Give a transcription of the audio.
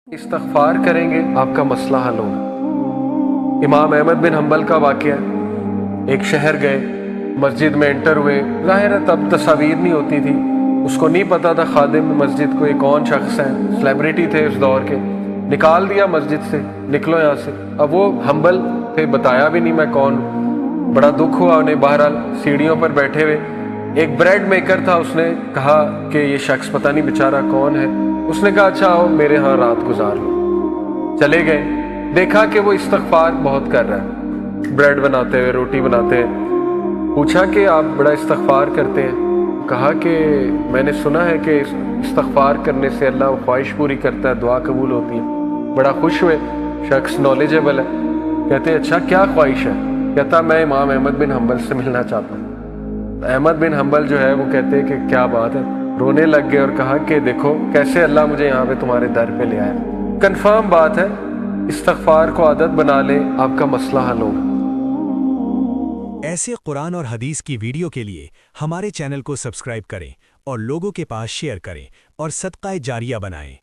इस्तग़फ़ार करेंगे आपका मसला हल होगा। इमाम अहमद बिन हम्बल का वाक़या, एक शहर गए, मस्जिद में एंटर हुए। ज़ाहिर है तब तस्वीर नहीं होती थी, उसको नहीं पता था खादिम मस्जिद को ये कौन शख्स है, सेलिब्रिटी थे उस दौर के। निकाल दिया मस्जिद से, निकलो यहाँ से। अब वो हम्बल थे, बताया भी नहीं मैं कौन हूँ। बड़ा दुख हुआ उन्हें। बहरहाल सीढ़ियों पर बैठे हुए एक ब्रेड मेकर था, उसने कहा कि ये शख्स पता नहीं बेचारा कौन है। उसने कहा अच्छा आओ मेरे यहाँ रात गुजार लो। चले गए, देखा कि वो इस्तग़फ़ार बहुत कर रहा है, ब्रेड बनाते हुए, रोटी बनाते हैं। पूछा कि आप बड़ा इस्तग़फ़ार करते हैं? कहा कि मैंने सुना है कि इस्तग़फ़ार करने से अल्लाह ख्वाहिश पूरी करता है, दुआ कबूल होती है। बड़ा खुश हुए, शख्स नॉलेजेबल है। कहते अच्छा क्या ख्वाहिश है? कहता मैं इमाम अहमद बिन हम्बल से मिलना चाहता हूँ। अहमद बिन हम्बल जो है वो कहते हैं कि क्या बात है, रोने लग गए और कहा कि देखो कैसे अल्लाह मुझे यहाँ पे तुम्हारे दर पे ले आया। कंफर्म बात है, इस्तग़फ़ार को आदत बना ले, आपका मसला हल होगा। ऐसे कुरान और हदीस की वीडियो के लिए हमारे चैनल को सब्सक्राइब करें और लोगों के पास शेयर करें और सदक़ाए जारिया बनाएं।